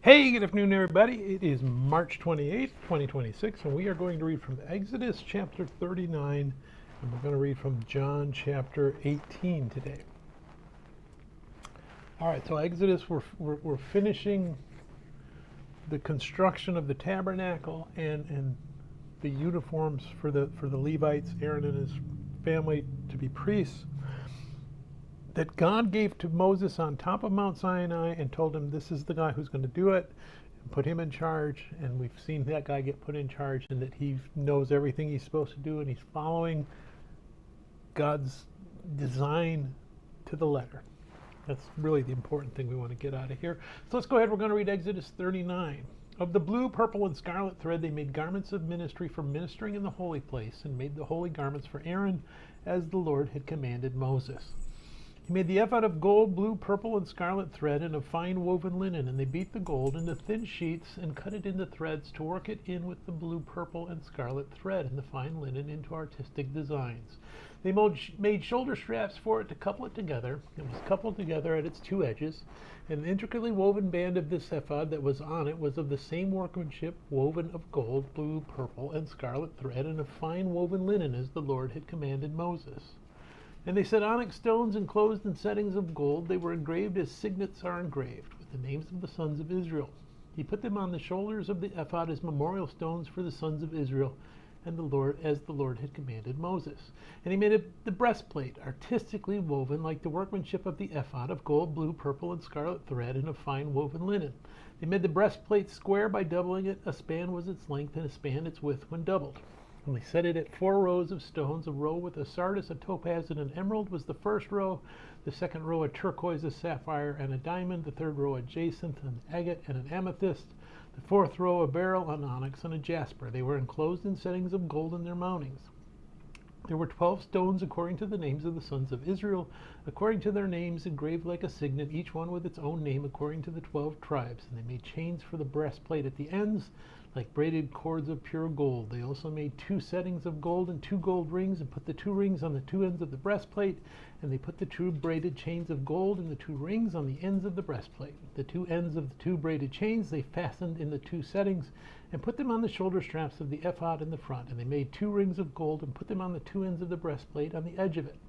Hey, good afternoon, everybody. It is March 28th, 2026, and we are going to read from Exodus chapter 39, and we're going to read from John chapter 18 today. All right, so Exodus, we're finishing the construction of the tabernacle and the uniforms for the Levites, Aaron and his family, to be priests, that God gave to Moses on top of Mount Sinai and told him this is the guy who's going to do it, and put him in charge. And we've seen that guy get put in charge, and that he knows everything he's supposed to do, and he's following God's design to the letter. That's really the important thing we want to get out of here. So let's go ahead. We're going to read Exodus 39. Of the blue, purple, and scarlet thread they made garments of ministry for ministering in the holy place, and made the holy garments for Aaron, as the Lord had commanded Moses. He made the ephod of gold, blue, purple, and scarlet thread, and of fine woven linen, and they beat the gold into thin sheets and cut it into threads to work it in with the blue, purple, and scarlet thread and the fine linen into artistic designs. They made shoulder straps for it to couple it together. It was coupled together at its two edges, and the intricately woven band of this ephod that was on it was of the same workmanship, woven of gold, blue, purple, and scarlet thread, and of fine woven linen, as the Lord had commanded Moses. And they set onyx stones enclosed in settings of gold. They were engraved as signets are engraved, with the names of the sons of Israel. He put them on the shoulders of the ephod as memorial stones for the sons of Israel, and as the Lord had commanded Moses. And he made the breastplate, artistically woven like the workmanship of the ephod, of gold, blue, purple, and scarlet thread, and of fine woven linen. They made the breastplate square by doubling it. A span was its length, and a span its width when doubled. And they set it at 4 rows of stones. A row with a sardius, a topaz, and an emerald was the first row. The second row a turquoise, a sapphire, and a diamond. The third row a jacinth, an agate, and an amethyst. The fourth row a beryl, an onyx, and a jasper. They were enclosed in settings of gold in their mountings. There were 12 stones according to the names of the sons of Israel, according to their names engraved like a signet, each one with its own name according to the 12 tribes. And they made chains for the breastplate at the ends, like braided cords of pure gold. They also made 2 settings of gold and 2 gold rings, and put the 2 rings on the 2 ends of the breastplate. And they put the 2 braided chains of gold and the 2 rings on the ends of the breastplate. The 2 ends of the 2 braided chains they fastened in the 2 settings, and put them on the shoulder straps of the ephod in the front. And they made 2 rings of gold and put them on the 2 ends of the breastplate on the edge of it.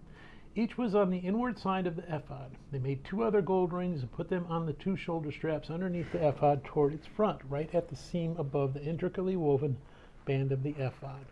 Each was on the inward side of the ephod. They made 2 other gold rings and put them on the 2 shoulder straps underneath the ephod toward its front, right at the seam above the intricately woven band of the ephod.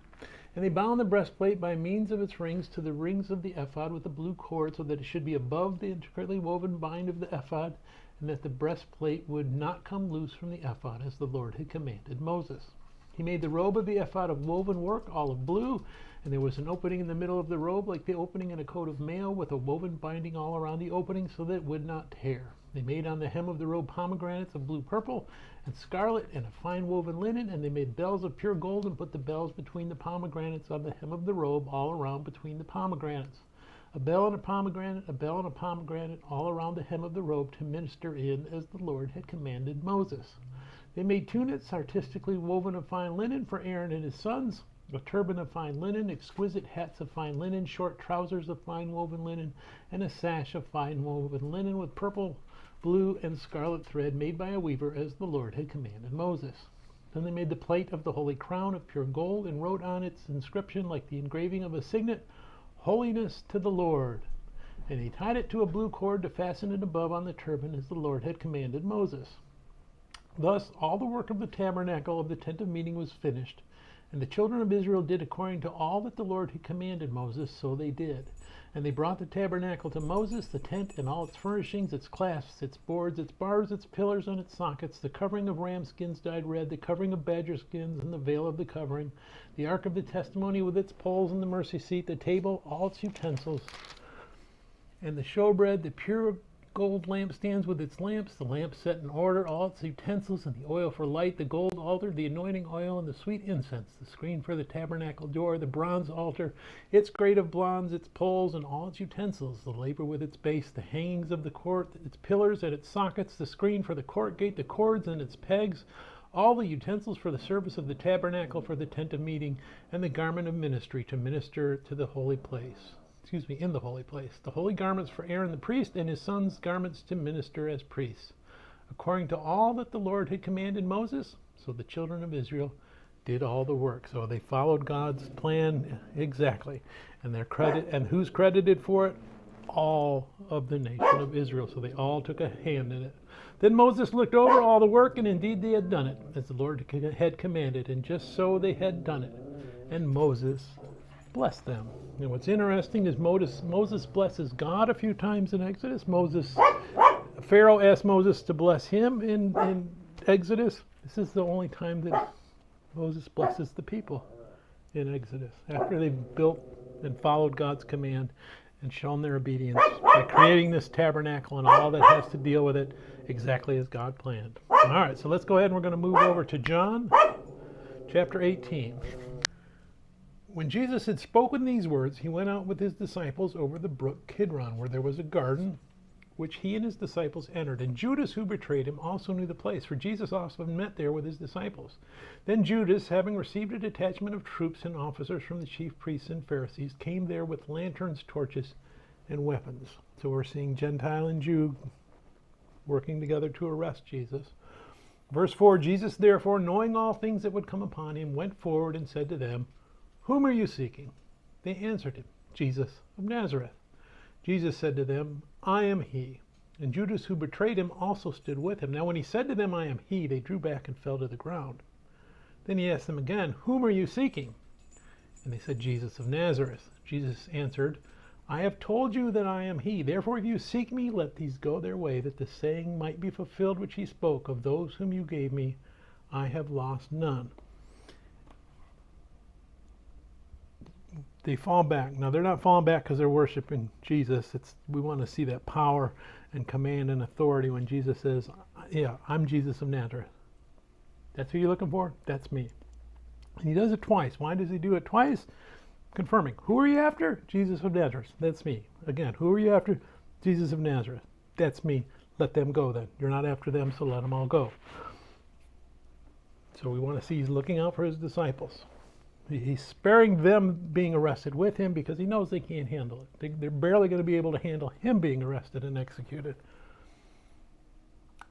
And they bound the breastplate by means of its rings to the rings of the ephod with a blue cord, so that it should be above the intricately woven bind of the ephod, and that the breastplate would not come loose from the ephod, as the Lord had commanded Moses. He made the robe of the ephod of woven work, all of blue, and there was an opening in the middle of the robe, like the opening in a coat of mail, with a woven binding all around the opening, so that it would not tear. They made on the hem of the robe pomegranates of blue, purple, and scarlet, and a fine woven linen, and they made bells of pure gold, and put the bells between the pomegranates on the hem of the robe, all around between the pomegranates. A bell and a pomegranate, a bell and a pomegranate, all around the hem of the robe, to minister in, as the Lord had commanded Moses. They made tunics artistically woven of fine linen for Aaron and his sons, a turban of fine linen, exquisite hats of fine linen, short trousers of fine woven linen, and a sash of fine woven linen with purple, blue, and scarlet thread, made by a weaver, as the Lord had commanded Moses. Then they made the plate of the holy crown of pure gold, and wrote on its inscription, like the engraving of a signet, "Holiness to the Lord." And they tied it to a blue cord to fasten it above on the turban, as the Lord had commanded Moses. Thus all the work of the tabernacle of the tent of meeting was finished, and the children of Israel did according to all that the Lord had commanded Moses, so they did. And they brought the tabernacle to Moses, the tent and all its furnishings, its clasps, its boards, its bars, its pillars, and its sockets, the covering of ram skins dyed red, the covering of badger skins, and the veil of the covering, the ark of the testimony with its poles and the mercy seat, the table, all its utensils, and the showbread, the pure gold lampstands with its lamps, the lamps set in order, all its utensils, and the oil for light, the gold altar, the anointing oil, and the sweet incense, the screen for the tabernacle door, the bronze altar, its grate of bronze, its poles, and all its utensils, the laver with its base, the hangings of the court, its pillars and its sockets, the screen for the court gate, the cords and its pegs, all the utensils for the service of the tabernacle, for the tent of meeting, and the garment of ministry to minister to the holy place. In the holy place, the holy garments for Aaron the priest, and his sons' garments to minister as priests, according to all that the Lord had commanded Moses. So the children of Israel did all the work. So they followed God's plan exactly. And who's credited for it? All of the nation of Israel. So they all took a hand in it. Then Moses looked over all the work, and indeed they had done it, as the Lord had commanded, and just so they had done it. And Moses blessed them. And what's interesting is Moses blesses God a few times in Exodus. Pharaoh asked Moses to bless him in Exodus. This is the only time that Moses blesses the people in Exodus, after they've built and followed God's command and shown their obedience by creating this tabernacle and all that has to deal with it exactly as God planned. All right, so let's go ahead and we're going to move over to John chapter 18. When Jesus had spoken these words, he went out with his disciples over the brook Kidron, where there was a garden, which he and his disciples entered. And Judas, who betrayed him, also knew the place, for Jesus also met there with his disciples. Then Judas, having received a detachment of troops and officers from the chief priests and Pharisees, came there with lanterns, torches, and weapons. So we're seeing Gentile and Jew working together to arrest Jesus. Verse 4, Jesus therefore, knowing all things that would come upon him, went forward and said to them, "Whom are you seeking?" They answered him, "Jesus of Nazareth." Jesus said to them, "I am he." And Judas, who betrayed him, also stood with him. Now when he said to them, "I am he," they drew back and fell to the ground. Then he asked them again, "Whom are you seeking?" And they said, "Jesus of Nazareth." Jesus answered, "I have told you that I am he. Therefore if you seek me, let these go their way, that the saying might be fulfilled which he spoke, of those whom you gave me, I have lost none." They fall back. Now they're not falling back because they're worshiping Jesus. We want to see that power and command and authority when Jesus says, "Yeah, I'm Jesus of Nazareth." That's who you're looking for? That's me. And he does it twice. Why does he do it twice? Confirming. Who are you after? Jesus of Nazareth. That's me. Again, who are you after? Jesus of Nazareth. That's me. Let them go then. You're not after them, so let them all go. So we want to see he's looking out for his disciples. He's sparing them being arrested with him because he knows they can't handle it. They're barely going to be able to handle him being arrested and executed.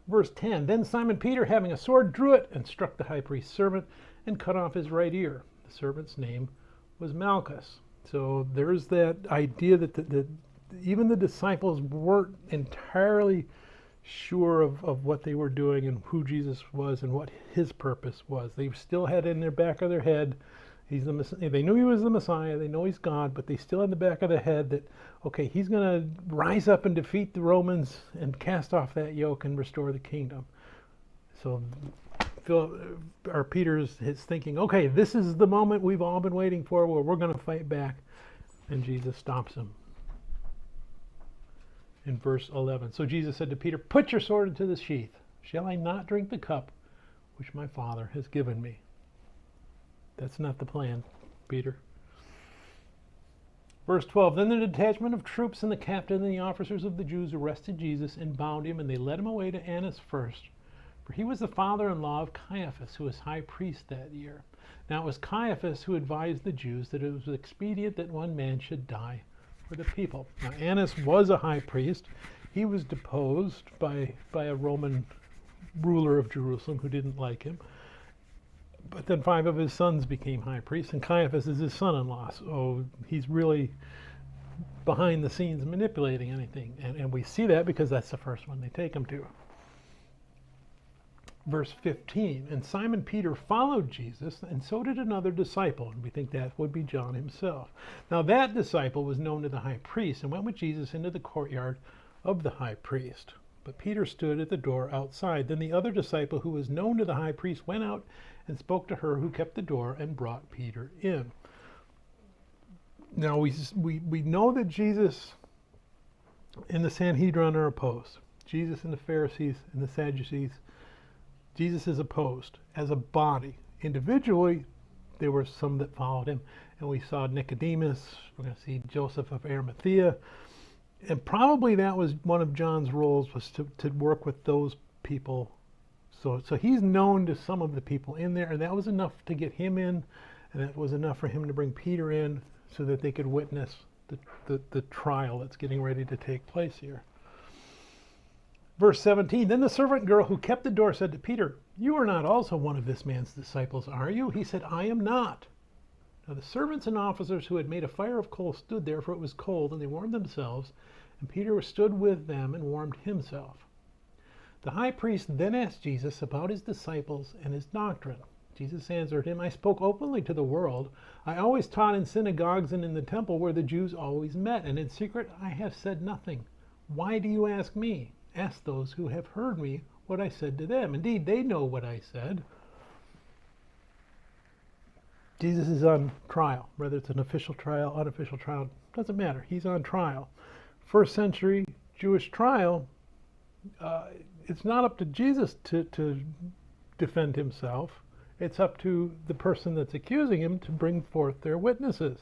Verse 10, then Simon Peter, having a sword, drew it and struck the high priest's servant and cut off his right ear. The servant's name was Malchus. So there's that idea that even the disciples weren't entirely sure of what they were doing and who Jesus was and what his purpose was. They still had in their back of their head, they knew he was the Messiah, they know he's God, but they still in the back of their head that, okay, he's going to rise up and defeat the Romans and cast off that yoke and restore the kingdom. So Peter is thinking, okay, this is the moment we've all been waiting for where we're going to fight back. And Jesus stops him. In verse 11, so Jesus said to Peter, "Put your sword into the sheath. Shall I not drink the cup which my Father has given me?" That's not the plan, Peter. Verse 12, then the detachment of troops and the captain and the officers of the Jews arrested Jesus and bound him, and they led him away to Annas first. For he was the father-in-law of Caiaphas, who was high priest that year. Now it was Caiaphas who advised the Jews that it was expedient that one man should die for the people. Now Annas was a high priest. He was deposed by a Roman ruler of Jerusalem who didn't like him. But then 5 of his sons became high priests, and Caiaphas is his son-in-law. So he's really behind the scenes manipulating anything. And we see that because that's the first one they take him to. Verse 15, and Simon Peter followed Jesus, and so did another disciple, and we think that would be John himself. Now that disciple was known to the high priest, and went with Jesus into the courtyard of the high priest. But Peter stood at the door outside. Then the other disciple, who was known to the high priest, went out and spoke to her who kept the door, and brought Peter in. Now we know that Jesus and the Sanhedrin are opposed. Jesus and the Pharisees and the Sadducees, Jesus is opposed as a body. Individually, there were some that followed him, and we saw Nicodemus. We're going to see Joseph of Arimathea, and probably that was one of John's roles, was to work with those people. So he's known to some of the people in there, and that was enough to get him in, and that was enough for him to bring Peter in so that they could witness the trial that's getting ready to take place here. Verse 17, then the servant girl who kept the door said to Peter, you are not also one of this man's disciples, are you? He said, I am not. Now the servants and officers who had made a fire of coals stood there, for it was cold, and they warmed themselves, and Peter stood with them and warmed himself. The high priest then asked Jesus about his disciples and his doctrine. Jesus answered him, I spoke openly to the world. I always taught in synagogues and in the temple where the Jews always met, and in secret I have said nothing. Why do you ask me? Ask those who have heard me what I said to them. Indeed, they know what I said. Jesus is on trial. Whether it's an official trial, unofficial trial, doesn't matter. He's on trial. First century Jewish trial, it's not up to Jesus to defend himself. It's up to the person that's accusing him to bring forth their witnesses.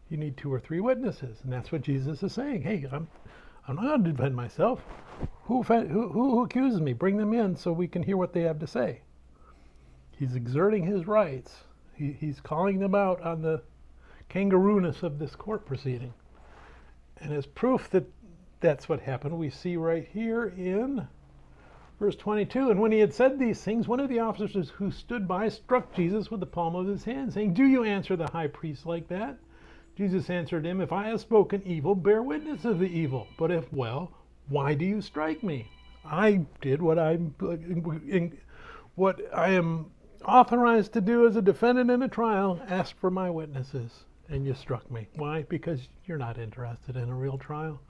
You need 2 or 3 witnesses, and that's what Jesus is saying. Hey, I'm not going to defend myself. Who accuses me? Bring them in so we can hear what they have to say. He's exerting his rights. He's calling them out on the kangaroo-ness of this court proceeding. And as proof that that's what happened, we see right here in verse 22, and when he had said these things, one of the officers who stood by struck Jesus with the palm of his hand, saying, do you answer the high priest like that? Jesus answered him, if I have spoken evil, bear witness of the evil. But if well, why do you strike me? I did what I am authorized to do as a defendant in a trial, ask for my witnesses, and you struck me. Why? Because you're not interested in a real trial.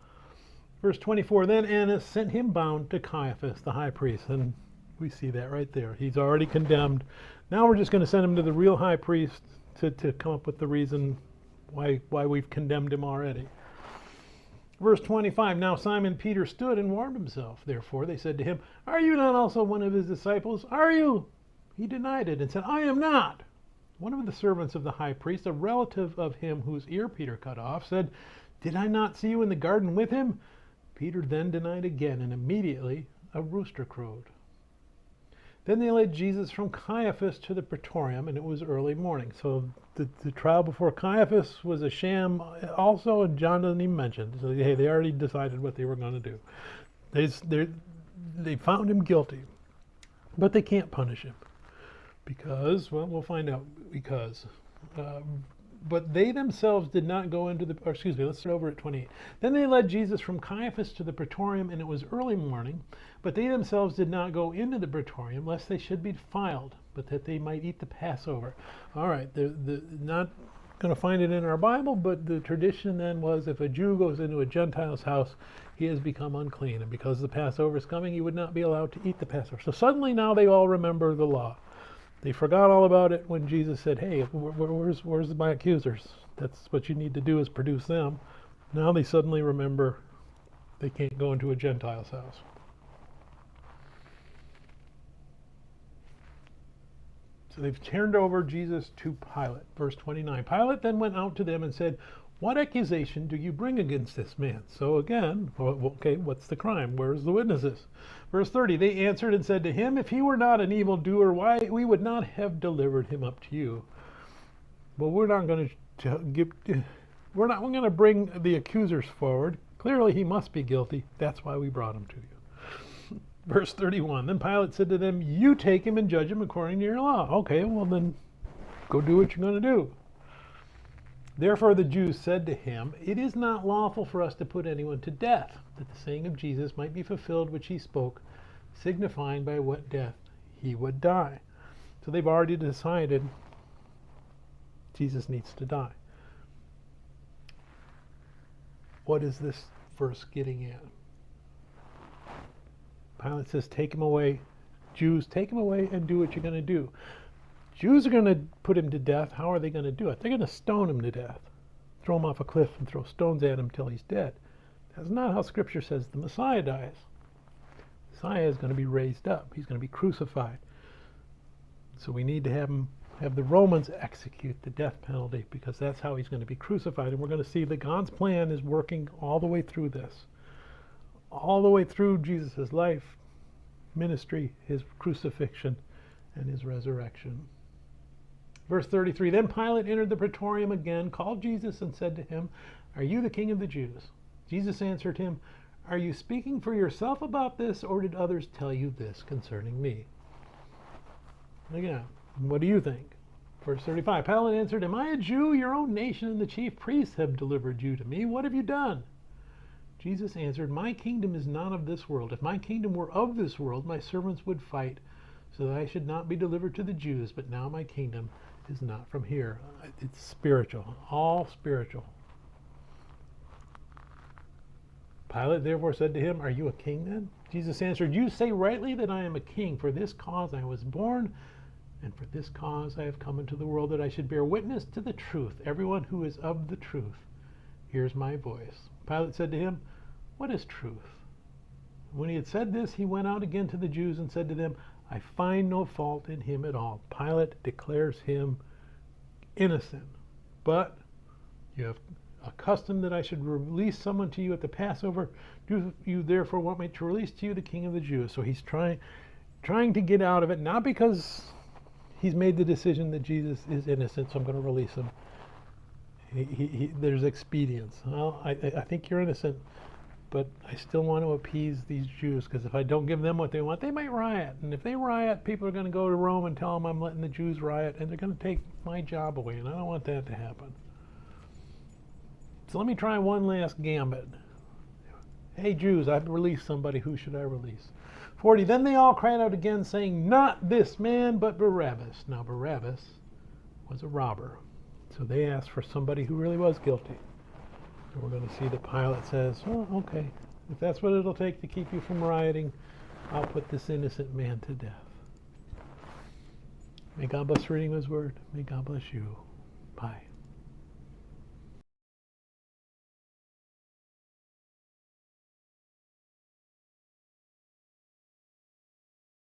Verse 24, then Annas sent him bound to Caiaphas, the high priest. And we see that right there. He's already condemned. Now we're just going to send him to the real high priest to come up with the reason why we've condemned him already. Verse 25, now Simon Peter stood and warmed himself. Therefore they said to him, are you not also one of his disciples? Are you? He denied it and said, I am not. One of the servants of the high priest, a relative of him whose ear Peter cut off, said, did I not see you in the garden with him? Peter then denied again, and immediately a rooster crowed. Then they led Jesus from Caiaphas to the praetorium, and it was early morning. So the trial before Caiaphas was a sham also, and John doesn't even mention. So hey, they already decided what they were going to do. They found him guilty, but they can't punish him because, well, we'll find out because. But they themselves did not go into the, or excuse me, let's start over at 28. Then they led Jesus from Caiaphas to the praetorium, and it was early morning. But they themselves did not go into the praetorium, lest they should be defiled, but that they might eat the Passover. All right, they're not going to find it in our Bible, but the tradition then was if a Jew goes into a Gentile's house, he has become unclean. And because the Passover is coming, he would not be allowed to eat the Passover. So suddenly now they all remember the law. They forgot all about it when Jesus said, hey, where's my accusers? That's what you need to do is produce them. Now they suddenly remember they can't go into a Gentile's house. So they've turned over Jesus to Pilate. Verse 29. Pilate then went out to them and said, what accusation do you bring against this man? So again, okay, what's the crime? Where's the witnesses? Verse 30, they answered and said to him, if he were not an evildoer, why we would not have delivered him up to you. Well, we're not going to bring the accusers forward. Clearly he must be guilty. That's why we brought him to you. Verse 31, then Pilate said to them, you take him and judge him according to your law. Okay, well then go do what you're going to do. Therefore the Jews said to him, it is not lawful for us to put anyone to death, that the saying of Jesus might be fulfilled which he spoke, signifying by what death he would die. So they've already decided Jesus needs to die. What is this verse getting at? Pilate says, take him away. Jews, take him away and do what you're going to do. Jews are going to put him to death. How are they going to do it? They're going to stone him to death. Throw him off a cliff and throw stones at him till he's dead. That's not how Scripture says the Messiah dies. The Messiah is going to be raised up. He's going to be crucified. So we need to have the Romans execute the death penalty because that's how he's going to be crucified. And we're going to see that God's plan is working all the way through this. All the way through Jesus' life, ministry, his crucifixion, and his resurrection. Verse 33, then Pilate entered the praetorium again, called Jesus, and said to him, are you the king of the Jews? Jesus answered him, are you speaking for yourself about this, or did others tell you this concerning me? Again, what do you think? Verse 35, Pilate answered, am I a Jew? Your own nation and the chief priests have delivered you to me. What have you done? Jesus answered, my kingdom is not of this world. If my kingdom were of this world, my servants would fight so that I should not be delivered to the Jews. But now my kingdom is not from here. It's spiritual, all spiritual. Pilate therefore said to him, are you a king then? Jesus answered, you say rightly that I am a king. For this cause I was born, and for this cause I have come into the world, that I should bear witness to the truth. Everyone who is of the truth hears my voice. Pilate said to him, what is truth? When he had said this, he went out again to the Jews and said to them, I find no fault in him at all. Pilate declares him innocent. But you have a custom that I should release someone to you at the Passover. Do you therefore want me to release to you the King of the Jews? So he's trying to get out of it, not because he's made the decision that Jesus is innocent, so I'm going to release him. There's expedience. Well, I think you're innocent, but I still want to appease these Jews, because if I don't give them what they want, they might riot. And if they riot, people are going to go to Rome and tell them I'm letting the Jews riot, and they're going to take my job away, and I don't want that to happen. So let me try one last gambit. Hey Jews, I've released somebody. Who should I release? 40, then they all cried out again, saying, not this man, but Barabbas. Now Barabbas was a robber. So they asked for somebody who really was guilty. So we're going to see that Pilate says, oh, okay, if that's what it'll take to keep you from rioting, I'll put this innocent man to death. May God bless reading his word. May God bless you. Bye.